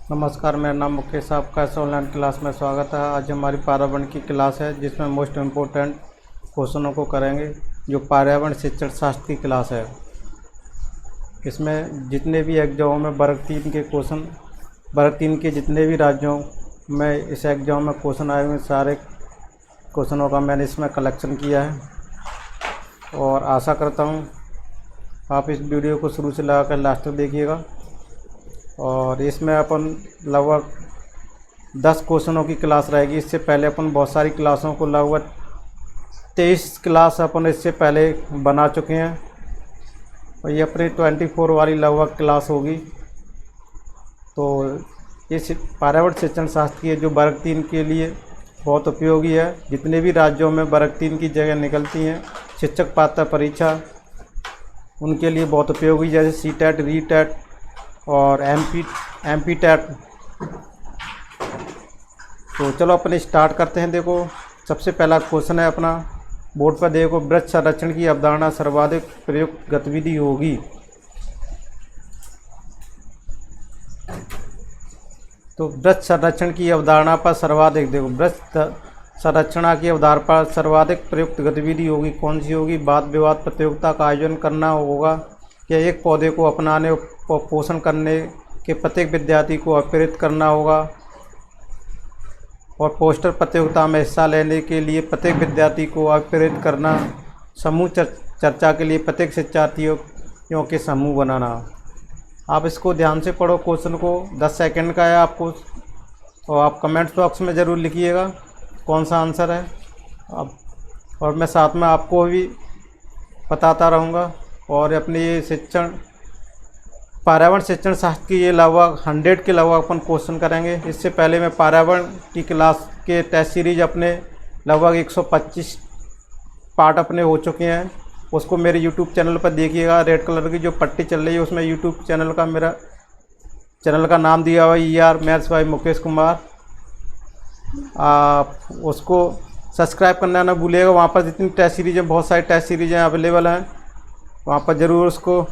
नमस्कार, मेरा नाम मुकेश, आपका इस ऑनलाइन क्लास में स्वागत है। आज हमारी पर्यावरण की क्लास है जिसमें मोस्ट इम्पोर्टेंट क्वेश्चनों को करेंगे, जो पर्यावरण शिक्षण शास्त्र की क्लास है। इसमें जितने भी एग्जाम में वर्ग 3 के जितने भी राज्यों में इस एग्जाम में क्वेश्चन आए हुए सारे क्वेश्चनों का मैंने इसमें कलेक्शन किया है और आशा करता हूँ आप इस वीडियो को शुरू से लगाकर लास्ट तक देखिएगा। और इसमें अपन लगभग 10 क्वेश्चनों की क्लास रहेगी। इससे पहले अपन बहुत सारी क्लासों को लगभग 23 क्लास अपन इससे पहले बना चुके हैं और ये अपनी 24 वाली लगभग क्लास होगी। तो इस पर्यावरण शिक्षण शास्त्र की जो वर्ग 3 के लिए बहुत उपयोगी है। जितने भी राज्यों में वर्ग 3 की जगह निकलती हैं शिक्षक पात्रता परीक्षा, उनके लिए बहुत उपयोगी, जैसे सीटेट, रीटेट और एमपी टेट। तो चलो अपने स्टार्ट करते हैं। देखो, सबसे पहला क्वेश्चन है अपना बोर्ड पर, देखो, वृक्ष संरक्षण की अवधारणा सर्वाधिक प्रयुक्त गतिविधि होगी। तो वृक्ष संरक्षण की अवधारणा पर सर्वाधिक, देखो, वृक्ष संरक्षण की अवधारणा पर सर्वाधिक प्रयुक्त गतिविधि होगी, कौन सी होगी? वाद विवाद प्रतियोगिता का आयोजन करना होगा, या एक पौधे को अपनाने और पोषण करने के प्रत्येक विद्यार्थी को प्रेरित करना होगा, और पोस्टर प्रतियोगिता में हिस्सा लेने के लिए प्रत्येक विद्यार्थी को प्रेरित करना, समूह चर्चा के लिए प्रत्येक शिक्षार्थियों के समूह बनाना। आप इसको ध्यान से पढ़ो, क्वेश्चन को 10 सेकंड का है आपको, और आप कमेंट्स बॉक्स में ज़रूर लिखिएगा कौन सा आंसर है। अब और मैं साथ में आपको भी बताता रहूँगा। और अपने ये पर्यावरण शिक्षण शास्त्र की ये लगभग 100 के लगभग अपन क्वेश्चन करेंगे। इससे पहले मैं पर्यावरण की क्लास के टेस्ट सीरीज अपने लगभग 125 पार्ट अपने हो चुके हैं, उसको मेरे यूट्यूब चैनल पर देखिएगा। रेड कलर की जो पट्टी चल रही है उसमें यूट्यूब चैनल का मेरा चैनल का नाम दिया हुआ है, ER maths by Mukesh Kumar. आप उसको सब्सक्राइब करना ना भूलिएगा। वहाँ पर जितनी टेस्ट सीरीज़ें, बहुत सारी टेस्ट सीरीज़ें अवेलेबल हैं, वहाँ पर ज़रूर उसको,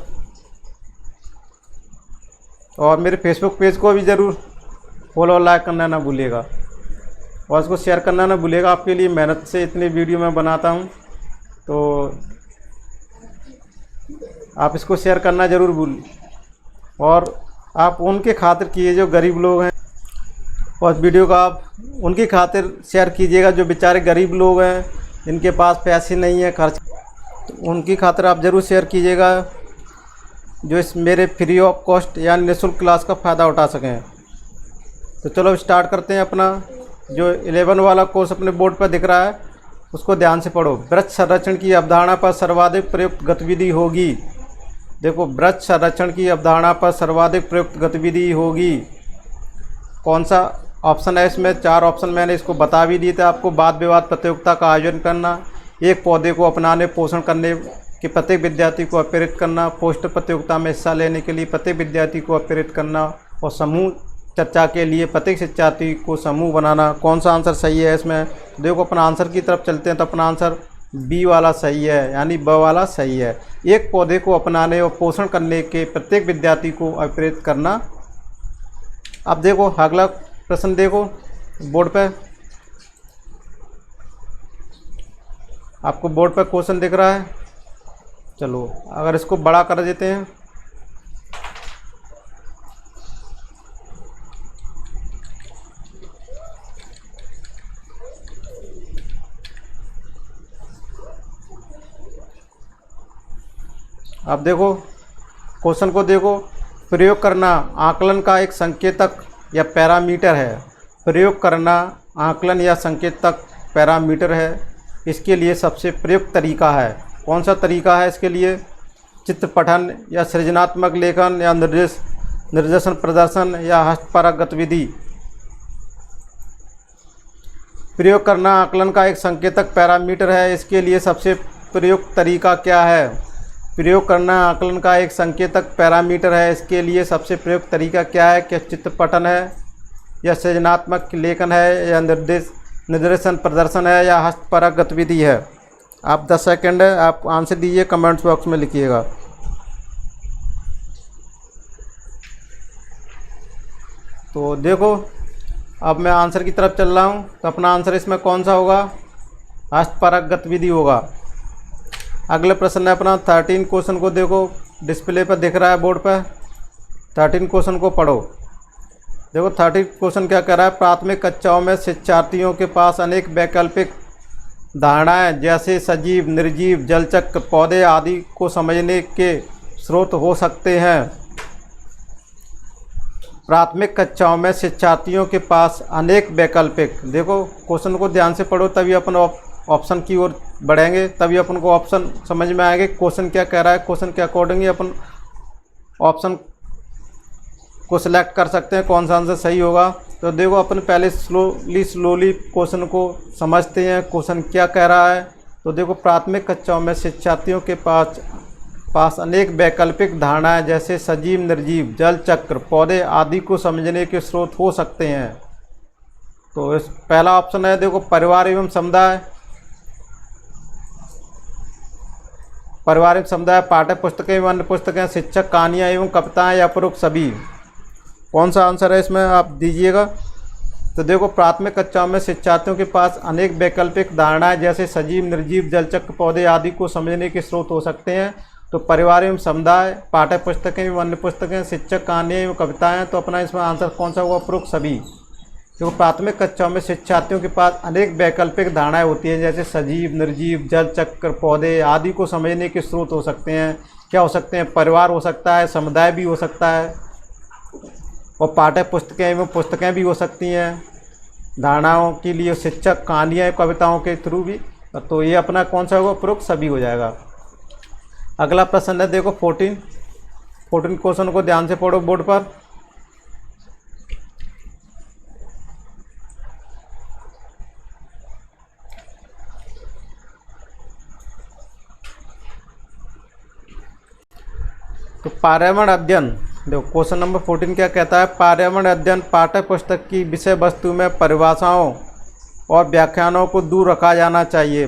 और मेरे फेसबुक पेज को भी ज़रूर फॉलो और लाइक करना ना भूलिएगा, और उसको शेयर करना ना भूलिएगा। आपके लिए मेहनत से इतनी वीडियो मैं बनाता हूँ, तो आप इसको शेयर करना ज़रूर भूल। और आप उनके खातिर कीजिए जो गरीब लोग हैं, और वीडियो का आप उनकी खातिर शेयर कीजिएगा जो बेचारे गरीब लोग हैं, जिनके पास पैसे नहीं है खर्च, तो उनकी खातिर आप ज़रूर शेयर कीजिएगा, जो इस मेरे फ्री ऑफ कॉस्ट या निःशुल्क क्लास का फ़ायदा उठा सकें। तो चलो स्टार्ट करते हैं अपना जो 11 वाला कोर्स अपने बोर्ड पर दिख रहा है, उसको ध्यान से पढ़ो। वृक्ष संरक्षण की अवधारणा पर सर्वाधिक प्रयुक्त गतिविधि होगी। देखो, वृक्ष संरक्षण की अवधारणा पर सर्वाधिक प्रयुक्त गतिविधि होगी, कौन सा ऑप्शन है? इसमें 4 ऑप्शन मैंने इसको बता भी दिए थे आपको। वाद विवाद प्रतियोगिता का आयोजन करना, एक पौधे को अपनाने पोषण करने के प्रत्येक विद्यार्थी को प्रेरित करना, पोस्टर प्रतियोगिता में हिस्सा लेने के लिए प्रत्येक विद्यार्थी को प्रेरित करना, और समूह चर्चा के लिए प्रत्येक शिक्षार्थी को समूह बनाना। कौन सा आंसर सही है इसमें? देखो, अपना आंसर की तरफ चलते हैं, तो अपना आंसर बी वाला सही है, यानी ब वाला सही है। एक पौधे को अपनाने और पोषण करने के प्रत्येक विद्यार्थी को प्रेरित करना। अब देखो अगला प्रश्न, देखो बोर्ड पे, आपको बोर्ड पर क्वेश्चन दिख रहा है। चलो अगर इसको बड़ा कर देते हैं, अब देखो क्वेश्चन को देखो। प्रयोग करना आकलन का एक संकेतक या पैरामीटर है। प्रयोग करना आकलन या संकेतक पैरामीटर है। इसके लिए सबसे प्रयुक्त तरीका है, कौन सा तरीका है इसके लिए? चित्र पठन या सृजनात्मक लेखन या निर्देशन प्रदर्शन या हस्तपरक गतिविधि। प्रयोग करना आकलन का एक संकेतक पैरामीटर है। इसके लिए सबसे प्रयुक्त तरीका क्या है? प्रयोग करना आकलन का एक संकेतक पैरामीटर है। इसके लिए सबसे प्रयुक्त तरीका क्या है? क्या चित्र पठन है, या सृजनात्मक लेखन है, या निर्देशन प्रदर्शन है, या हस्तपरक गतिविधि है? आप 10 सेकंड है, आप आंसर दीजिए, कमेंट्स बॉक्स में लिखिएगा। तो देखो अब मैं आंसर की तरफ चल रहा हूँ। तो अपना आंसर इसमें कौन सा होगा? हस्तपरक गतिविधि होगा। अगले प्रश्न है अपना 13 क्वेश्चन को देखो, डिस्प्ले पर दिख रहा है बोर्ड पर। 13 क्वेश्चन को पढ़ो। देखो 13 क्वेश्चन क्या कर रहा है? प्राथमिक कक्षाओं में शिक्षार्थियों के पास अनेक वैकल्पिक धारणाएं जैसे सजीव, निर्जीव, जलचक्र, पौधे आदि को समझने के स्रोत हो सकते हैं। प्राथमिक कक्षाओं में शिक्षार्थियों के पास अनेक वैकल्पिक, देखो क्वेश्चन को ध्यान से पढ़ो तभी अपन ऑप्शन की ओर बढ़ेंगे, तभी अपन को ऑप्शन समझ में आएंगे। क्वेश्चन क्या कह रहा है, क्वेश्चन के अकॉर्डिंग अपन ऑप्शन को सिलेक्ट कर सकते हैं कौन सा आंसर सही होगा। तो देखो अपन पहले स्लोली क्वेश्चन को समझते हैं, क्वेश्चन क्या कह रहा है। तो देखो प्राथमिक कक्षाओं में शिक्षार्थियों के पास अनेक वैकल्पिक धारणाएं जैसे सजीव, निर्जीव, जल चक्र, पौधे आदि को समझने के स्रोत हो सकते हैं। तो इस पहला ऑप्शन है देखो परिवार एवं समुदाय। परिवार एवं समुदाय, पाठ्य पुस्तकें एवं अन्य पुस्तकें, शिक्षक, कहानियाँ एवं कविताएं या उपरोक्त सभी। कौन सा आंसर है इसमें आप दीजिएगा। तो देखो प्राथमिक कक्षाओं में शिक्षार्थियों के पास अनेक वैकल्पिक धारणाएं जैसे सजीव, निर्जीव, जलचक्र, पौधे आदि को समझने के स्रोत हो सकते हैं। तो परिवार एवं समुदाय, पाठ्य पुस्तकें एवं अन्य पुस्तकें, शिक्षक, कहानियाँ एवं कविताएं। तो अपना इसमें आंसर कौन सा होगा? उपरोक्त सभी। देखो प्राथमिक कक्षाओं में शिक्षार्थियों के पास अनेक वैकल्पिक धारणाएं होती हैं जैसे सजीव, निर्जीव, जल चक्र, पौधे आदि को समझने के स्रोत हो सकते हैं। क्या हो सकते हैं? परिवार हो सकता है, समुदाय भी हो सकता है, और पाठ्य पुस्तकें एवं पुस्तकें भी हो सकती हैं धारणाओं के लिए, शिक्षक, कहानियाँ, कविताओं के थ्रू भी। तो ये अपना कौन सा होगा? उपरोक्त सभी हो जाएगा। अगला प्रश्न है देखो 14 क्वेश्चन को ध्यान से पढ़ो बोर्ड पर। तो पर्यावरण अध्ययन, देखो क्वेश्चन नंबर 14 क्या कहता है? पर्यावरण अध्ययन पाठ्य पुस्तक की विषय वस्तु में परिभाषाओं और व्याख्यानों को दूर रखा जाना चाहिए।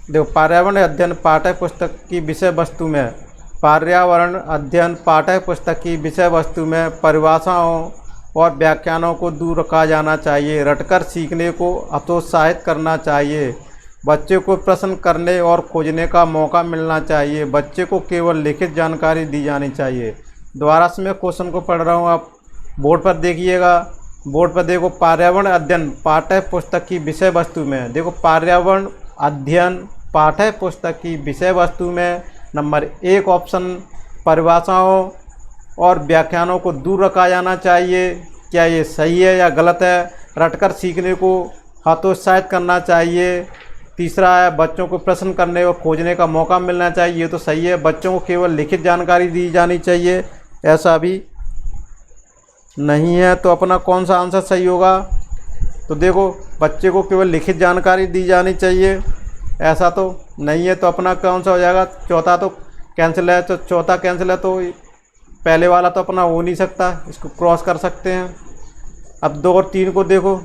देखो पर्यावरण अध्ययन पाठ्य पुस्तक की विषय वस्तु में, पर्यावरण अध्ययन पाठ्य पुस्तक की विषय वस्तु में परिभाषाओं और व्याख्यानों को दूर रखा जाना चाहिए। रटकर सीखने को हतोत्साहित करना चाहिए। बच्चे को प्रश्न करने और खोजने का मौका मिलना चाहिए। बच्चे को केवल लिखित जानकारी दी जानी चाहिए। दोबारा से मैं क्वेश्चन को पढ़ रहा हूँ, आप बोर्ड पर देखिएगा। बोर्ड पर देखो पर्यावरण अध्ययन पाठ्य पुस्तक की विषय वस्तु में, देखो पर्यावरण अध्ययन पाठ्य पुस्तक की विषय वस्तु में नंबर 1 ऑप्शन परिभाषाओं और व्याख्यानों को दूर रखा जाना चाहिए। क्या ये सही है या गलत है? रटकर सीखने को हतोत्साहित करना चाहिए। तीसरा है बच्चों को प्रश्न करने और खोजने का मौका मिलना चाहिए, ये तो सही है। बच्चों को केवल लिखित जानकारी दी जानी चाहिए, ऐसा भी नहीं है। तो अपना कौन सा आंसर सही होगा? तो देखो बच्चे को केवल लिखित जानकारी दी जानी चाहिए, ऐसा तो नहीं है। तो अपना कौन सा हो जाएगा? चौथा तो कैंसिल है, तो चौथा कैंसिल है, तो पहले वाला तो अपना हो नहीं सकता, इसको क्रॉस कर सकते हैं। अब 2 और 3 को देखो।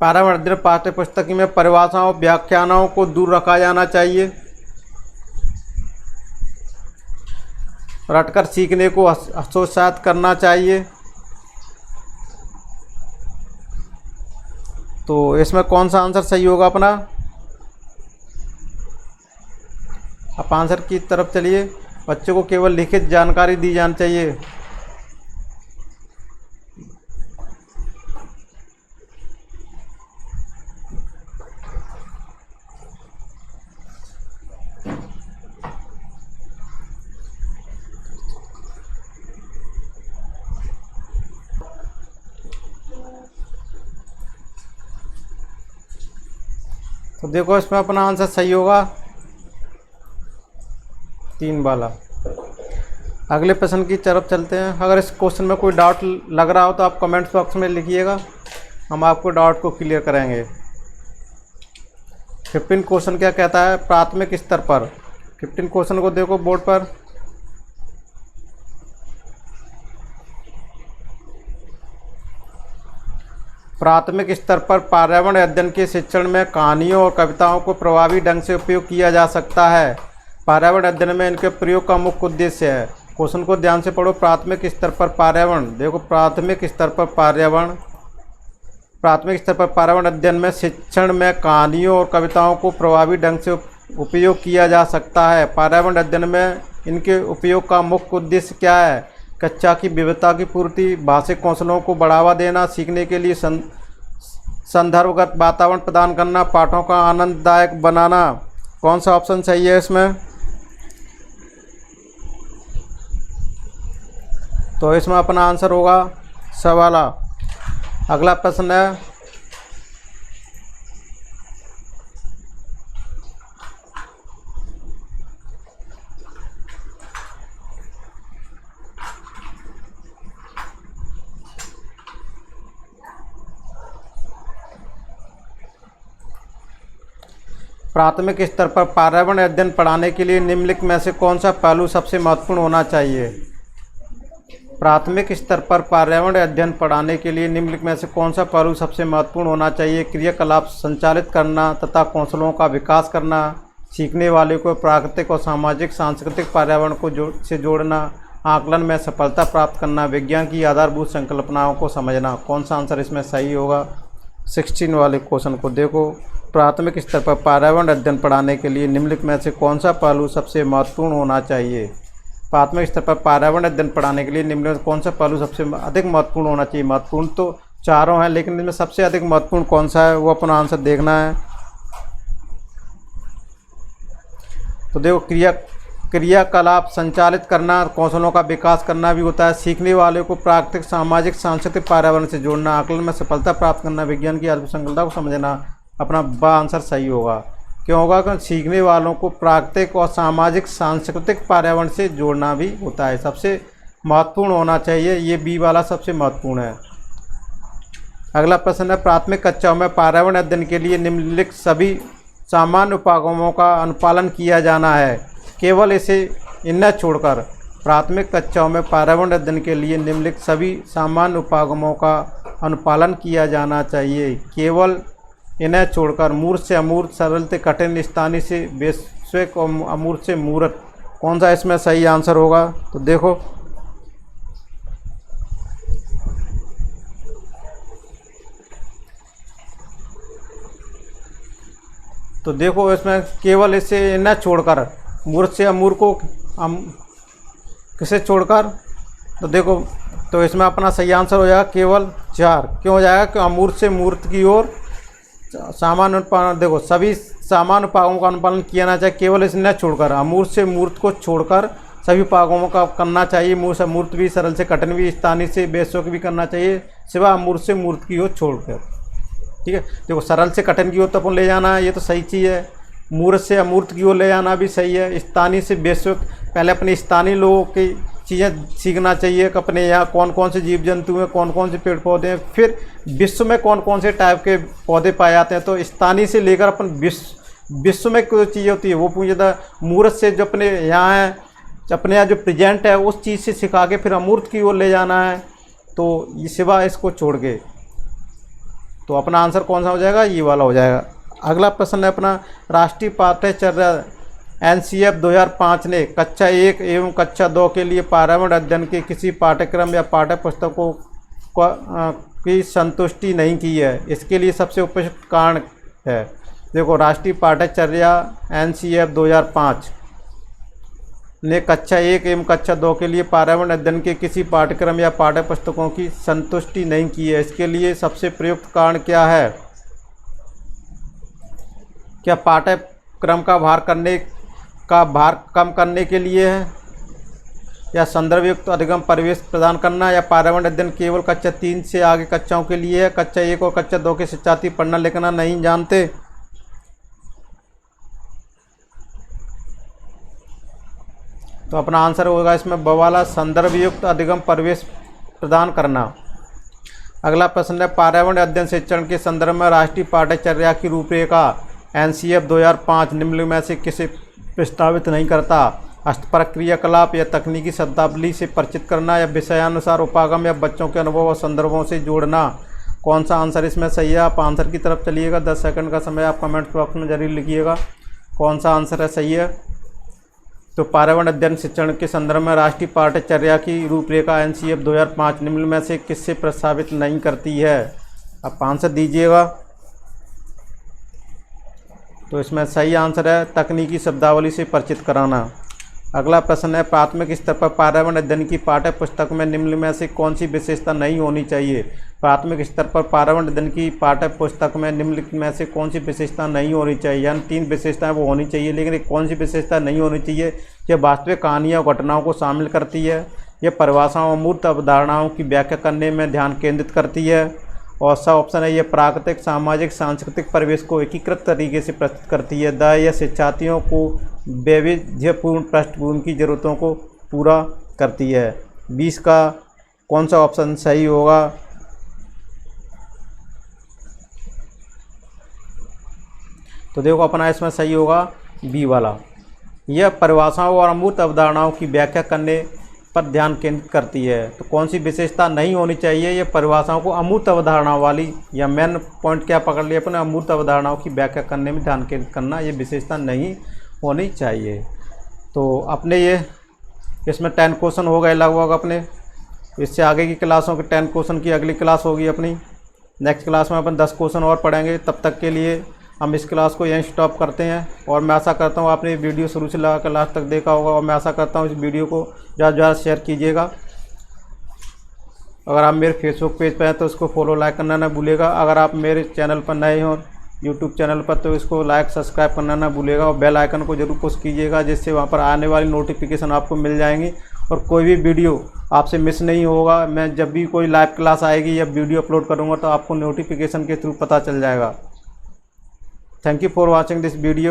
पर्यावरण अध्ययन पाठ्य पुस्तक में परिभाषाओं व्याख्यानों को दूर रखा जाना चाहिए। रटकर सीखने को हतोत्साहित करना चाहिए। तो इसमें कौन सा आंसर सही होगा अपना? आप आंसर की तरफ चलिए। बच्चों को केवल लिखित जानकारी दी जानी चाहिए। तो देखो इसमें अपना आंसर सही होगा 3 वाला। अगले प्रश्न की तरफ चलते हैं। अगर इस क्वेश्चन में कोई डाउट लग रहा हो तो आप कमेंट्स बॉक्स में लिखिएगा, हम आपको डाउट को क्लियर करेंगे। 15 क्वेश्चन क्या कहता है? प्राथमिक स्तर पर। 15 क्वेश्चन को देखो बोर्ड पर। प्राथमिक स्तर पर पर्यावरण अध्ययन के शिक्षण में कहानियों और कविताओं को प्रभावी ढंग से उपयोग किया जा सकता है। पर्यावरण अध्ययन में इनके प्रयोग का मुख्य उद्देश्य है क्वेश्चन को ध्यान से पढ़ो। प्राथमिक स्तर पर पर्यावरण, देखो प्राथमिक स्तर पर पर्यावरण अध्ययन में शिक्षण में कहानियों और कविताओं को प्रभावी ढंग से उपयोग किया जा सकता है। पर्यावरण अध्ययन में इनके उपयोग का मुख्य उद्देश्य क्या है? कक्षा की विविधता की पूर्ति, भाषिक कौशलों को बढ़ावा देना, सीखने के लिए संदर्भगत वातावरण प्रदान करना, पाठों का आनंददायक बनाना। कौन सा ऑप्शन सही है इसमें? तो इसमें अपना आंसर होगा स वाला। अगला प्रश्न है, प्राथमिक स्तर पर पर्यावरण अध्ययन पढ़ाने के लिए निम्नलिखित में से कौन सा पहलू सबसे महत्वपूर्ण होना चाहिए? प्राथमिक स्तर पर पर्यावरण अध्ययन पढ़ाने के लिए निम्नलिखित में से कौन सा पहलू सबसे महत्वपूर्ण होना चाहिए? क्रियाकलाप संचालित करना तथा कौशलों का विकास करना, सीखने वाले को प्राकृतिक और सामाजिक सांस्कृतिक पर्यावरण को से जोड़ना, आकलन में सफलता प्राप्त करना, विज्ञान की आधारभूत संकल्पनाओं को समझना। कौन सा आंसर इसमें सही होगा? 16 वाले क्वेश्चन को देखो। प्राथमिक स्तर पर पर्यावरण अध्ययन पढ़ाने के लिए निम्नलिखित में से कौन सा पहलू सबसे महत्वपूर्ण होना चाहिए? प्राथमिक स्तर पर पर्यावरण अध्ययन पढ़ाने के लिए निम्नलिखित कौन सा पहलू सबसे अधिक महत्वपूर्ण होना चाहिए? महत्वपूर्ण तो चारों हैं, लेकिन इनमें सबसे अधिक महत्वपूर्ण कौन सा है वो अपना आंसर देखना है। तो देखो, क्रियाकलाप संचालित करना, कौशलों का विकास करना भी होता है, सीखने वाले को प्राकृतिक सामाजिक सांस्कृतिक पर्यावरण से जोड़ना, आकलन में सफलता प्राप्त करना, विज्ञान की आधारभूत संकल्पना को समझना। अपना बा आंसर सही होगा। क्यों होगा? क्योंकि सीखने वालों को प्राकृतिक और सामाजिक सांस्कृतिक पर्यावरण से जोड़ना भी होता है, सबसे महत्वपूर्ण होना चाहिए। ये बी वाला सबसे महत्वपूर्ण है। अगला प्रश्न है, प्राथमिक कक्षाओं में पर्यावरण अध्ययन के लिए निम्नलिखित सभी सामान्य उपागमों का अनुपालन किया जाना है, केवल इसे इन्हें छोड़कर। प्राथमिक कक्षाओं में पर्यावरण अध्ययन के लिए निम्नलिखित सभी सामान्य उपागमों का अनुपालन किया जाना चाहिए, केवल इन्हें छोड़कर। मूर्त से अमूर्त, सरल से कठिन, स्थानीय से वैश्विक और अमूर्त से मूर्त। कौन सा इसमें सही आंसर होगा? तो देखो, इसमें केवल इसे इन्हें छोड़कर, मूर्त से अमूर्त को किसे छोड़कर? तो देखो, तो इसमें अपना सही आंसर हो जाएगा केवल 4। क्यों हो जाएगा? कि अमूर्त से मूर्त की ओर सामान्य अनुपालन, देखो सभी सामान्य उपागमों का अनुपालन किया जाना चाहिए, केवल इसने छोड़कर। अमूर्त से मूर्त को छोड़कर सभी उपागमों का करना चाहिए। मूर्त से मूर्त भी, सरल से कठिन भी, स्थानीय से वैश्विक भी करना चाहिए, सिवा अमूर्त से मूर्त की ओर छोड़कर। ठीक है, देखो सरल से कठिन की ओर तो अपन ले जाना है, ये तो सही चीज़ है। मूर्त से अमूर्त की ओर ले जाना भी सही है। स्थानीय से वैश्विक, पहले अपने स्थानीय लोगों की चीज़ें सीखना चाहिए कि अपने यहाँ कौन कौन से जीव जंतु हैं, कौन कौन से पेड़ पौधे हैं, फिर विश्व में कौन कौन से टाइप के पौधे पाए जाते हैं। तो स्थानीय से लेकर अपन विश्व में कोई चीज़ होती है वो पूछता। मूर्त से जो अपने यहाँ है, अपने यहाँ जो प्रेजेंट है उस चीज़ से सिखा के फिर अमूर्त की ओर ले जाना है, तो ये सिवा इसको छोड़ के। तो अपना आंसर कौन सा हो जाएगा? ये वाला हो जाएगा। अगला प्रश्न है अपना, राष्ट्रीय पाठ्यचर्या NCF 2005 ने कक्षा 1 एवं कक्षा 2 के लिए पर्यावरण अध्ययन के किसी पाठ्यक्रम या पाठ्य पुस्तकों की संतुष्टि नहीं की है। इसके लिए सबसे उपयुक्त कारण है। देखो, राष्ट्रीय पाठ्यचर्या NCF 2005 ने कक्षा 1 एवं कक्षा 2 के लिए पर्यावरण अध्ययन के किसी पाठ्यक्रम या पाठ्य पुस्तकों की संतुष्टि नहीं की है। इसके लिए सबसे प्रयुक्त कारण क्या है? क्या पाठ्यक्रम का भार कम करने के लिए है, या संदर्भ युक्त अधिगम परिवेश प्रदान करना, या पर्यावरण अध्ययन केवल कक्षा 3 से आगे कक्षाओं के लिए है? कक्षा 1 और कक्षा 2 के शिक्षार्थी पढ़ना लिखना नहीं जानते। तो अपना आंसर होगा इसमें ब वाला, संदर्भ युक्त अधिगम परिवेश प्रदान करना। अगला प्रश्न है, पर्यावरण अध्ययन शिक्षण के संदर्भ में राष्ट्रीय पाठ्यचर्या की रूपरेखा NCF 2005 निम्न में से किसे प्रस्तावित नहीं करता? हस्तपरक क्रियाकलाप या तकनीकी शब्दावली से परिचित करना, या विषयानुसार उपागम या बच्चों के अनुभव और संदर्भों से जोड़ना। कौन सा आंसर इसमें सही है? आप आंसर की तरफ चलिएगा। 10 सेकंड का समय आप कमेंट बॉक्स में जरूर लिखिएगा कौन सा आंसर है सही है। तो पर्यावरण अध्ययन शिक्षण के संदर्भ में राष्ट्रीय पाठ्यचर्या की रूपरेखा NCF 2005 निम्न में से किससे प्रस्तावित नहीं करती है? आप आंसर दीजिएगा। तो इसमें सही आंसर है तकनीकी शब्दावली से परिचित कराना। अगला प्रश्न है, प्राथमिक स्तर पर पर्यावरण अध्ययन की पाठ्य पुस्तक में निम्न में से कौन सी विशेषता नहीं होनी चाहिए? प्राथमिक स्तर पर पर्यावरण अध्ययन की पाठ्य पुस्तक में निम्नलिखित में से कौन सी विशेषता नहीं होनी चाहिए? यानी 3 विशेषताएं वो होनी चाहिए, लेकिन एक कौन सी विशेषता नहीं होनी चाहिए? यह वास्तविक कहानियों और घटनाओं को शामिल करती है, यह परिभाषाओं और मूर्त अवधारणाओं की व्याख्या करने में ध्यान केंद्रित करती है, और सा ऑप्शन है, यह प्राकृतिक सामाजिक सांस्कृतिक परिवेश को एकीकृत तरीके से प्रस्तुत करती है। द यह शिक्षार्थियों को वैविध्यपूर्ण पृष्ठभूमि की ज़रूरतों को पूरा करती है। 20 का कौन सा ऑप्शन सही होगा? तो देखो अपना इसमें सही होगा बी वाला। यह परिभाषाओं और अमूर्त अवधारणाओं की व्याख्या करने पर ध्यान केंद्रित करती है। तो कौन सी विशेषता नहीं होनी चाहिए? ये परिभाषाओं को अमूर्त अवधारणाओं वाली, या मेन पॉइंट क्या पकड़ लिया अपने, अमूर्त अवधारणाओं की व्याख्या करने में ध्यान केंद्रित करना, ये विशेषता नहीं होनी चाहिए। तो अपने ये इसमें 10 क्वेश्चन हो गए लगभग अपने। इससे आगे की क्लासों के 10 क्वेश्चन की अगली क्लास होगी अपनी। नेक्स्ट क्लास में अपन 10 क्वेश्चन और पढ़ेंगे। तब तक के लिए हम इस क्लास को यहीं स्टॉप करते हैं, और मैं आशा करता हूँ आपने वीडियो शुरू से लगा कर लास्ट तक देखा होगा, और मैं आशा करता हूँ इस वीडियो को ज़्यादा से ज़्यादा शेयर कीजिएगा। अगर आप मेरे फेसबुक पेज पर हैं तो इसको फॉलो लाइक करना ना भूलिएगा। अगर आप मेरे चैनल पर नए हो यूट्यूब चैनल पर तो इसको लाइक सब्सक्राइब करना ना भूलिएगा, और बेल आइकन को जरूर पुश कीजिएगा, जिससे वहाँ पर आने वाली नोटिफिकेशन आपको मिल जाएंगी और कोई भी वीडियो आपसे मिस नहीं होगा। मैं जब भी कोई लाइव क्लास आएगी या वीडियो अपलोड करूँगा तो आपको नोटिफिकेशन के थ्रू पता चल जाएगा। Thank you for watching this video.